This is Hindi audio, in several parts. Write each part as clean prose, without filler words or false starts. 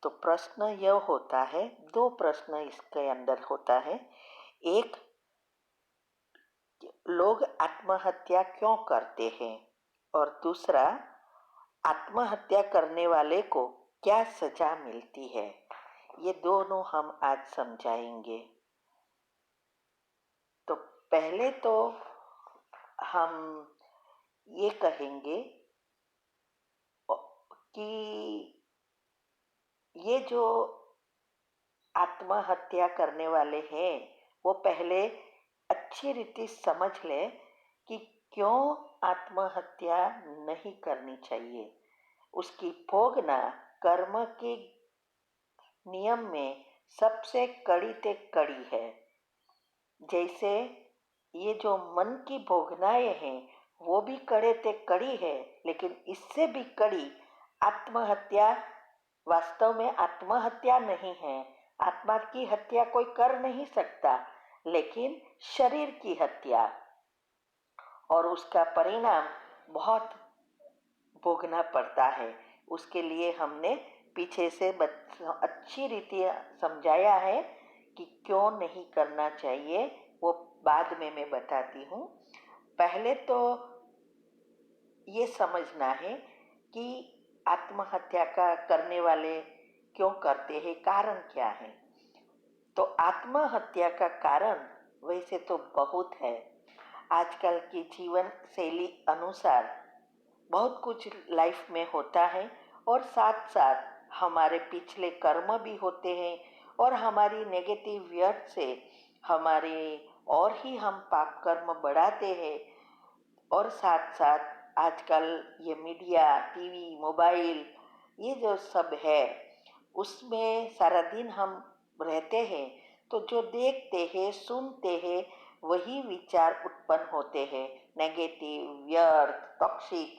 तो प्रश्न यह होता है, दो प्रश्न इसके अंदर होता है। एक, लोग आत्महत्या क्यों करते हैं, और दूसरा, आत्महत्या करने वाले को क्या सजा मिलती है। ये दोनों हम आज समझाएंगे। तो पहले तो हम ये कहेंगे कि ये जो आत्महत्या करने वाले हैं वो पहले अच्छी रीति समझ ले कि क्यों आत्महत्या नहीं करनी चाहिए। उसकी भोगना कर्म के नियम में सबसे कड़ी ते कड़ी है। जैसे ये जो मन की भोगनाएं हैं वो भी कड़े ते कड़ी है, लेकिन इससे भी कड़ी आत्महत्या वास्तव में आत्महत्या नहीं है। आत्मा की हत्या कोई कर नहीं सकता, लेकिन शरीर की हत्या, और उसका परिणाम बहुत भोगना पड़ता है। उसके लिए हमने पीछे से अच्छी रीति समझाया है कि क्यों नहीं करना चाहिए, वो बाद में मैं बताती हूँ। पहले तो ये समझना है कि आत्महत्या का करने वाले क्यों करते हैं, कारण क्या है। तो आत्महत्या का कारण वैसे तो बहुत है। आजकल की जीवन शैली अनुसार बहुत कुछ लाइफ में होता है, और साथ साथ हमारे पिछले कर्म भी होते हैं, और हमारी नेगेटिव व्यर्थ से हमारे और ही हम पाप कर्म बढ़ाते हैं। और साथ साथ आजकल ये मीडिया, टीवी, मोबाइल, ये जो सब है उसमें सारा दिन हम रहते हैं, तो जो देखते हैं सुनते हैं वही विचार उत्पन्न होते हैं, नेगेटिव, व्यर्थ, टॉक्सिक,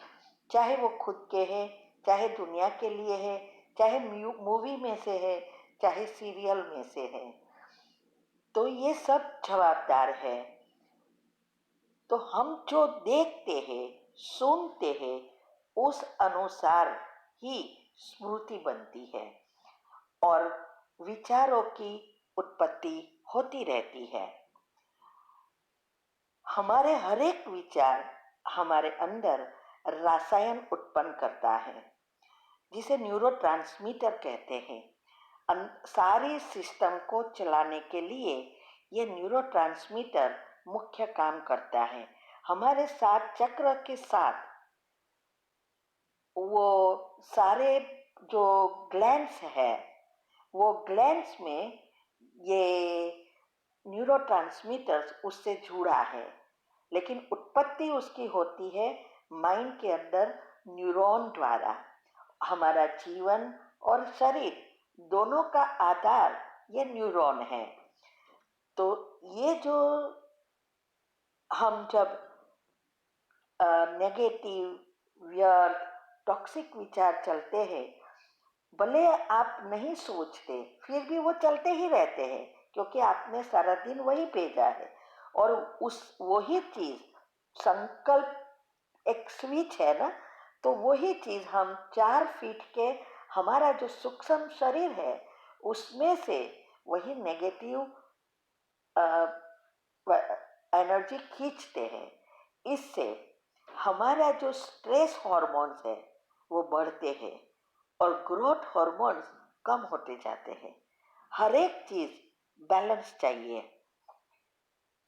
चाहे वो खुद के हैं, चाहे दुनिया के लिए है, चाहे मूवी में से है, चाहे सीरियल में से है। तो ये सब जवाबदार है। तो हम जो देखते हैं सुनते हैं उस अनुसार ही स्मृति बनती है, और विचारों की उत्पत्ति होती रहती है। हमारे हर एक विचार हमारे अंदर रसायन उत्पन्न करता है, जिसे न्यूरोट्रांसमीटर कहते हैं। सारी सिस्टम को चलाने के लिए ये न्यूरोट्रांसमीटर मुख्य काम करता है। हमारे सात चक्र के साथ वो सारे जो ग्लैंड्स है, वो ग्लैंड्स में ये न्यूरोट्रांसमीटर्स उससे जुड़ा है, लेकिन उत्पत्ति उसकी होती है माइंड के अंदर न्यूरॉन द्वारा। हमारा जीवन और शरीर दोनों का आधार ये न्यूरॉन है। तो ये जो हम जब नेगेटिव, व्यर्थ, टॉक्सिक विचार चलते हैं, भले आप नहीं सोचते फिर भी वो चलते ही रहते हैं, क्योंकि आपने सारा दिन वही भेजा है। और उस वही चीज, संकल्प एक स्विच है ना, तो वही चीज हम 4 फीट के हमारा जो सूक्ष्म शरीर है उसमें से वही नेगेटिव एनर्जी खींचते हैं। इससे हमारा जो स्ट्रेस हार्मोन्स है वो बढ़ते हैं, और ग्रोथ हार्मोन्स कम होते जाते हैं। हर एक चीज बैलेंस चाहिए।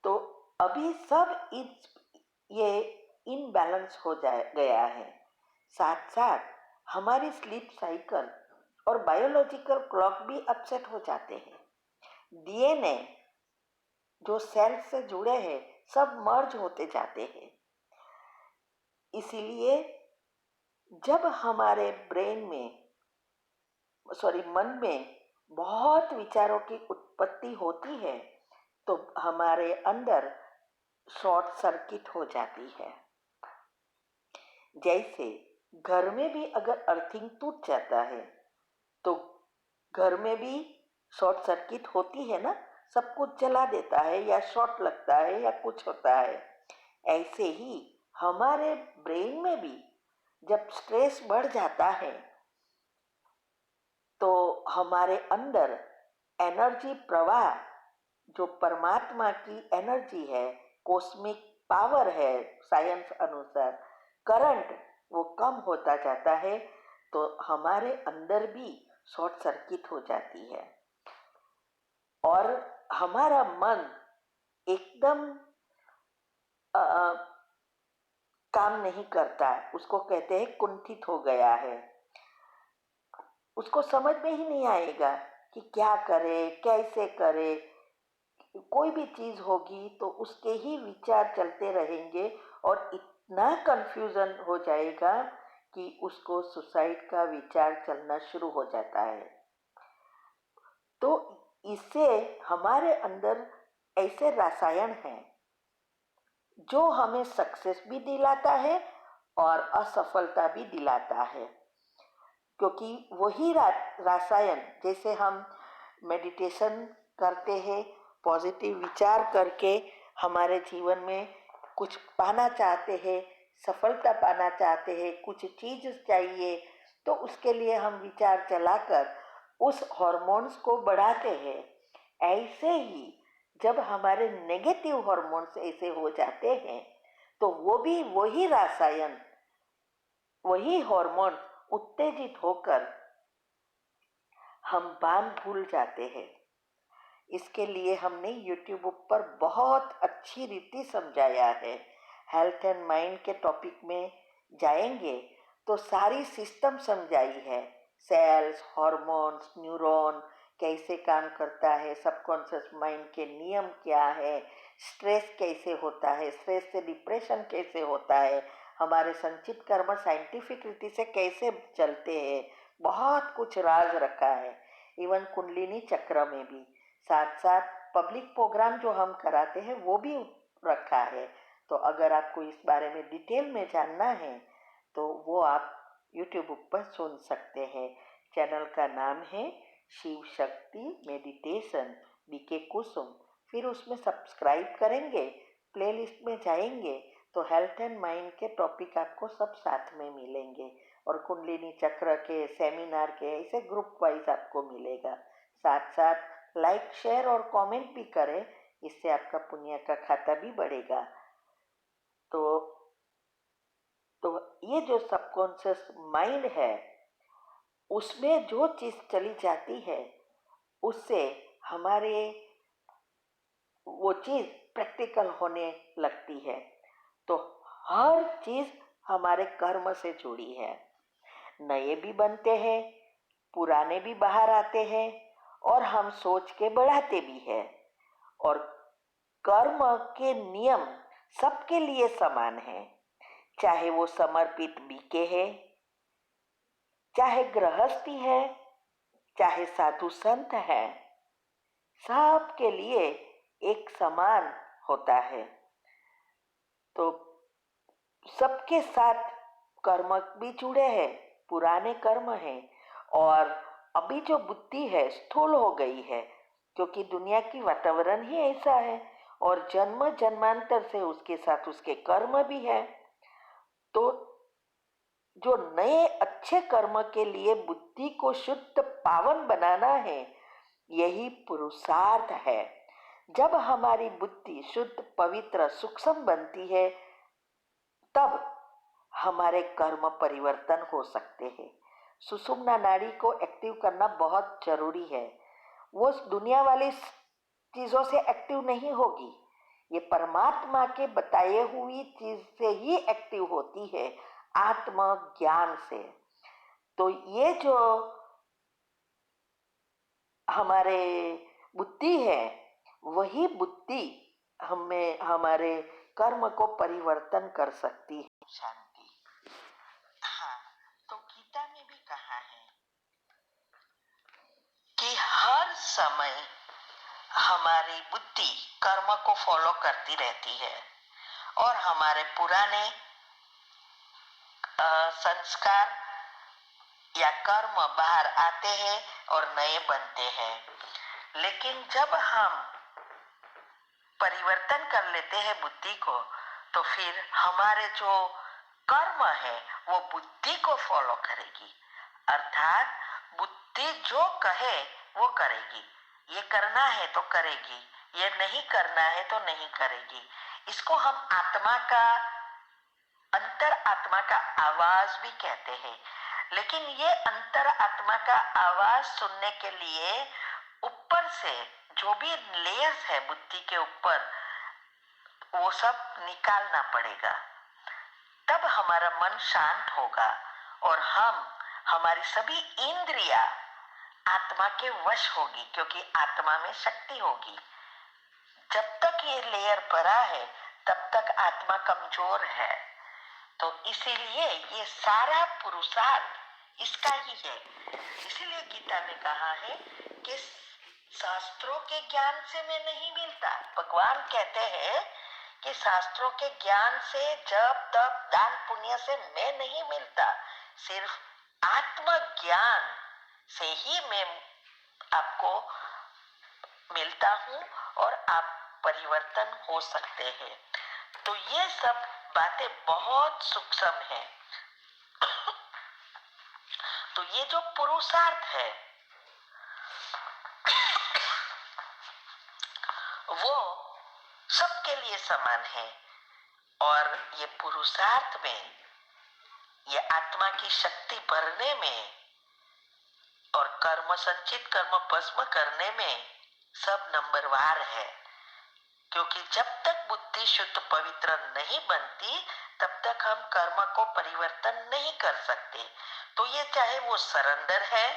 तो अभी सब ये इनबैलेंस हो गया है। साथ साथ हमारी स्लीप साइकिल और बायोलॉजिकल क्लॉक भी अपसेट हो जाते हैं। डीएनए जो सेल से जुड़े हैं सब मर्ज होते जाते हैं। इसीलिए जब हमारे मन में बहुत विचारों की उत्पत्ति होती है, तो हमारे अंदर शॉर्ट सर्किट हो जाती है। जैसे घर में भी अगर अर्थिंग टूट जाता है तो घर में भी शॉर्ट सर्किट होती है ना, सब कुछ जला देता है या शॉर्ट लगता है या कुछ होता है। ऐसे ही हमारे ब्रेन में भी जब स्ट्रेस बढ़ जाता है तो हमारे अंदर एनर्जी प्रवाह, जो परमात्मा की एनर्जी है, कॉस्मिक पावर है, साइंस अनुसार करंट, वो कम होता जाता है, तो हमारे अंदर भी शॉर्ट सर्किट हो जाती है और हमारा मन एकदम काम नहीं करता। उसको कहते हैं कुंठित हो गया है। उसको समझ में ही नहीं आएगा कि क्या करे, कैसे करे। कोई भी चीज होगी तो उसके ही विचार चलते रहेंगे और इतना कंफ्यूजन हो जाएगा कि उसको सुसाइड का विचार चलना शुरू हो जाता है। तो इससे हमारे अंदर ऐसे रसायन हैं जो हमें सक्सेस भी दिलाता है और असफलता भी दिलाता है, क्योंकि वही रसायन, जैसे हम मेडिटेशन करते हैं, पॉजिटिव विचार करके हमारे जीवन में कुछ पाना चाहते हैं, सफलता पाना चाहते हैं, कुछ चीज चाहिए, तो उसके लिए हम विचार चलाकर उस हार्मोन्स को बढ़ाते हैं। ऐसे ही जब हमारे नेगेटिव हार्मोन्स ऐसे हो जाते हैं तो वो भी वही रसायन, वही हार्मोन उत्तेजित होकर हम बात भूल जाते हैं। इसके लिए हमने YouTube पर बहुत अच्छी रीति समझाया है। हेल्थ एंड माइंड के टॉपिक में जाएंगे तो सारी सिस्टम समझाई है, सेल्स, हार्मोन्स, न्यूरॉन कैसे काम करता है, सबकॉन्शियस माइंड के नियम क्या है, स्ट्रेस कैसे होता है, स्ट्रेस से डिप्रेशन कैसे होता है, हमारे संचित कर्म साइंटिफिक रीति से कैसे चलते हैं, बहुत कुछ राज रखा है। इवन कुंडलिनी चक्र में भी साथ साथ पब्लिक प्रोग्राम जो हम कराते हैं वो भी रखा है। तो अगर आपको इस बारे में डिटेल में जानना है तो वो आप YouTube पर सुन सकते हैं। चैनल का नाम है शिव शक्ति मेडिटेशन बीके कुसुम। फिर उसमें सब्सक्राइब करेंगे, प्लेलिस्ट में जाएंगे तो हेल्थ एंड माइंड के टॉपिक आपको सब साथ में मिलेंगे और कुंडलिनी चक्र के सेमिनार के ऐसे ग्रुप वाइज आपको मिलेगा। साथ साथ लाइक, शेयर और कमेंट भी करें, इससे आपका पुण्य का खाता भी बढ़ेगा। तो ये जो सबकॉन्शियस माइंड है, उसमें जो चीज चली जाती है उससे हमारे वो चीज प्रैक्टिकल होने लगती है। तो हर चीज हमारे कर्म से जुड़ी है। नए भी बनते हैं, पुराने भी बाहर आते हैं और हम सोच के बढ़ाते भी हैं। और कर्म के नियम सबके लिए समान है, चाहे वो समर्पित बीके है, चाहे गृहस्थी है, चाहे साधु संत है, सबके लिए एक समान होता है। तो सबके साथ कर्म भी जुड़े हैं, पुराने कर्म हैं और अभी जो बुद्धि है स्थूल हो गई है, क्योंकि दुनिया की वातावरण ही ऐसा है और जन्म जन्मांतर से उसके साथ उसके कर्म भी है। तो जो नए अच्छे कर्म के लिए बुद्धि को शुद्ध पावन बनाना है, यही पुरुषार्थ है। जब हमारी बुद्धि शुद्ध, पवित्र, सूक्ष्म बनती है तब हमारे कर्म परिवर्तन हो सकते हैं। सुषुम्ना नाड़ी को एक्टिव करना बहुत जरूरी है। वो दुनिया वाली चीजों से एक्टिव नहीं होगी, ये परमात्मा के बताए हुई चीज से ही एक्टिव होती है, आत्म ज्ञान से। तो ये जो हमारे बुद्धि है, वही बुद्धि हमें हमारे कर्म को परिवर्तन कर सकती है। शांति। हाँ, तो गीता में भी कहा है कि हर समय हमारी बुद्धि कर्म को फॉलो करती रहती है और हमारे पुराने संस्कार या कर्म बाहर आते हैं और नए बनते हैं। लेकिन जब हम परिवर्तन कर लेते हैं बुद्धि को, तो फिर हमारे जो कर्म है वो बुद्धि को फॉलो करेगी, अर्थात बुद्धि बुद्धि जो कहे वो करेगी, ये करना है तो करेगी, ये नहीं करना है तो नहीं करेगी। इसको हम आत्मा का, अंतर आत्मा का आवाज भी कहते हैं। लेकिन ये अंतर आत्मा का आवाज सुनने के लिए ऊपर से जो भी लेयर्स है बुद्धि के ऊपर, वो सब निकालना पड़ेगा। तब हमारा मन शांत होगा और हमारी सभी इंद्रियां आत्मा के वश होगी, क्योंकि आत्मा में शक्ति होगी। जब तक ये लेयर बड़ा है तब तक आत्मा कमजोर है। तो इसीलिए ये सारा पुरुषार्थ इसका ही है। इसीलिए गीता में कहा है कि शास्त्रों के ज्ञान से मैं नहीं मिलता। भगवान कहते हैं कि शास्त्रों के ज्ञान से, जप तप दान पुण्य से मैं नहीं मिलता, सिर्फ आत्मज्ञान से ही मैं आपको मिलता हूँ और आप परिवर्तन हो सकते हैं। तो ये सब बातें बहुत सूक्ष्म है। तो ये जो पुरुषार्थ है वो सबके लिए समान है। और ये पुरुषार्थ में, ये आत्मा की शक्ति भरने में और कर्म संचित कर्म भस्म करने में सब नंबरवार है। क्योंकि जब तक बुद्धि शुद्ध पवित्र नहीं बनती तब तक हम कर्म को परिवर्तन नहीं कर सकते। तो ये चाहे वो सरेंडर है,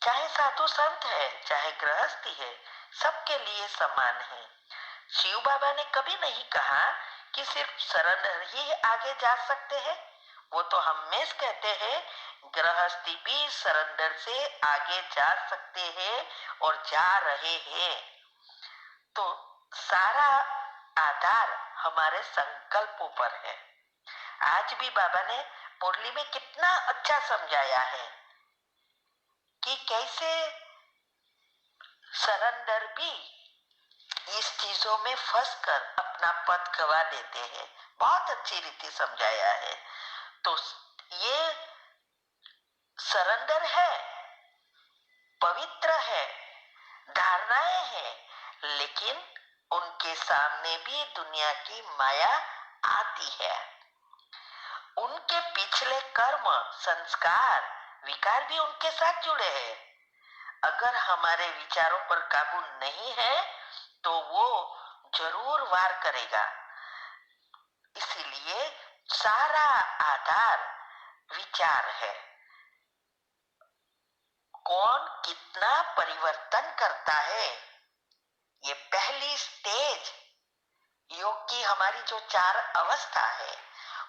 चाहे साधु संत है, चाहे गृहस्थी है, सबके लिए समान है। शिव बाबा ने कभी नहीं कहा कि सिर्फ सरेंडर ही आगे जा सकते हैं। वो तो हमेशा कहते हैं गृहस्थी भी सरेंडर से आगे जा सकते हैं और जा रहे हैं। तो सारा आधार हमारे संकल्पों पर है। आज भी बाबा ने मुरली में कितना अच्छा समझाया है कि कैसे सरेंडर भी इस चीजों में फंसकर अपना पद गवा देते हैं। बहुत अच्छी रीति समझाया है। तो ये सरेंडर है, पवित्र है, धारणाएं हैं, लेकिन उनके सामने भी दुनिया की माया आती है। उनके पिछले कर्म संस्कार विकार भी उनके साथ जुड़े हैं। अगर हमारे विचारों पर काबू नहीं है तो वो जरूर वार करेगा। इसीलिए सारा आधार विचार है। कौन कितना परिवर्तन करता है, ये पहली स्टेज योग की हमारी जो 4 अवस्था है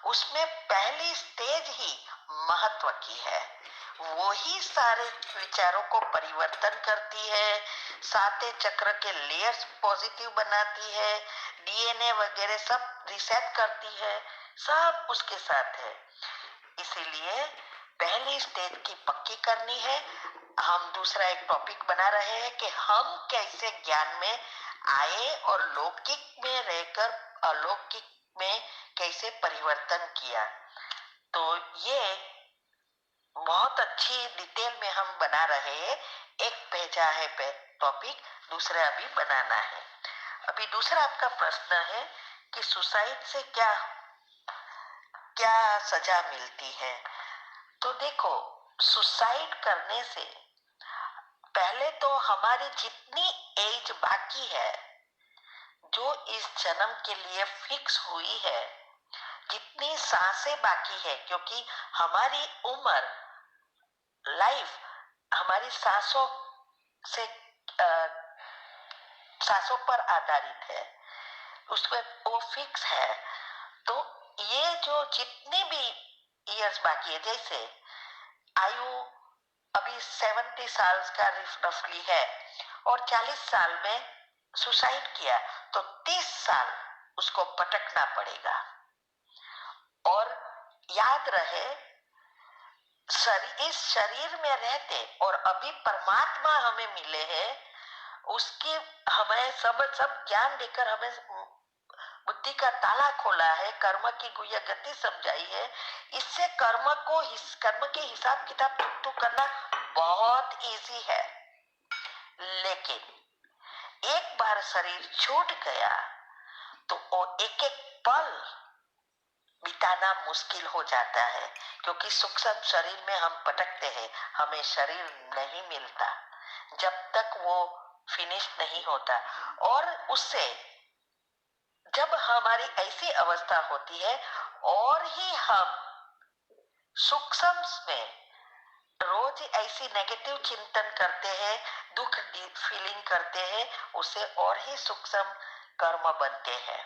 उसमें पहली स्टेज ही महत्व की है। वो ही सारे विचारों को परिवर्तन करती है, 7 चक्र के लेयर्स पॉजिटिव बनाती है, डीएनए वगैरह सब रिसेट करती है, सब उसके साथ है। इसीलिए पहली स्टेज की पक्की करनी है। हम दूसरा एक टॉपिक बना रहे हैं कि हम कैसे ज्ञान में आए और लौकिक में रहकर अलौकिक में कैसे परिवर्तन किया। तो ये बहुत अच्छी डिटेल में हम बना रहे हैं। एक भेजा है टॉपिक, दूसरा अभी बनाना है। अभी दूसरा आपका प्रश्न है कि सुसाइड से क्या क्या सजा मिलती है। तो देखो, सुसाइड करने से पहले तो हमारी जितनी एज बाकी है, जो इस जन्म के लिए फिक्स हुई है, जितनी सांसें बाकी है, क्योंकि हमारी उम्र, लाइफ हमारी सांसों से सांसों पर आधारित है, उसमें वो फिक्स है। तो ये जो जितने भी ईयर्स बाकी है, जैसे आयु अभी 70 साल का रफली है और 40 साल में सुसाइड किया तो 30 साल उसको भटकना पड़ेगा। और याद रहे, इस शरीर में रहते और अभी परमात्मा हमें मिले हैं, उसकी हमें सब ज्ञान देकर हमें बुद्धि का ताला खोला है, कर्म की गुह्य गति समझाई है। इससे कर्म के हिसाब किताब तो करना बहुत इजी है, लेकिन एक बार शरीर छूट गया तो वो एक एक पल बिताना मुश्किल हो जाता है, क्योंकि सूक्ष्म शरीर में हम भटकते हैं, हमें शरीर नहीं मिलता जब तक वो फिनिश नहीं होता। और उससे जब हमारी ऐसी अवस्था होती है और ही हम सूक्ष्म में रोज ऐसी नेगेटिव चिंतन करते हैं, दुख फीलिंग करते हैं, उससे और ही सूक्ष्म कर्म बनते हैं।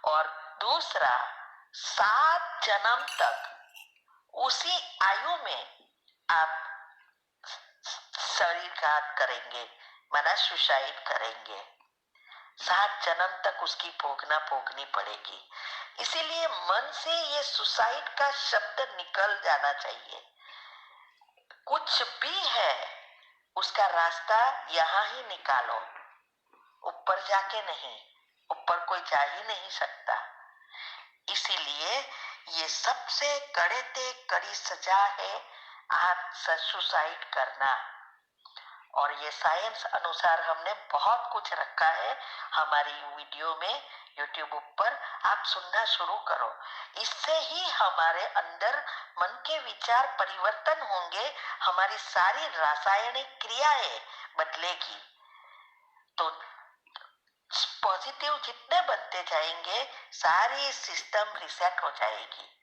और दूसरा, 7 जन्म तक उसी आयु में आप शरीरघात करेंगे, माना सुसाइड करेंगे। 7 जन्म तक उसकी भोगनी पड़ेगी। इसीलिए मन से ये सुसाइड का शब्द निकल जाना चाहिए। कुछ भी है उसका रास्ता यहाँ ही निकालो, ऊपर जाके नहीं, ऊपर कोई जा ही नहीं सकता। इसीलिए ये सबसे कड़ी सजा है सुसाइड करना। और ये साइंस अनुसार हमने बहुत कुछ रखा है हमारी वीडियो में, यूट्यूब पर आप सुनना शुरू करो। इससे ही हमारे अंदर मन के विचार परिवर्तन होंगे, हमारी सारी रासायनिक क्रियाएं बदलेगी। तो पॉजिटिव जितने बनते जाएंगे, सारी सिस्टम रिसेट हो जाएगी।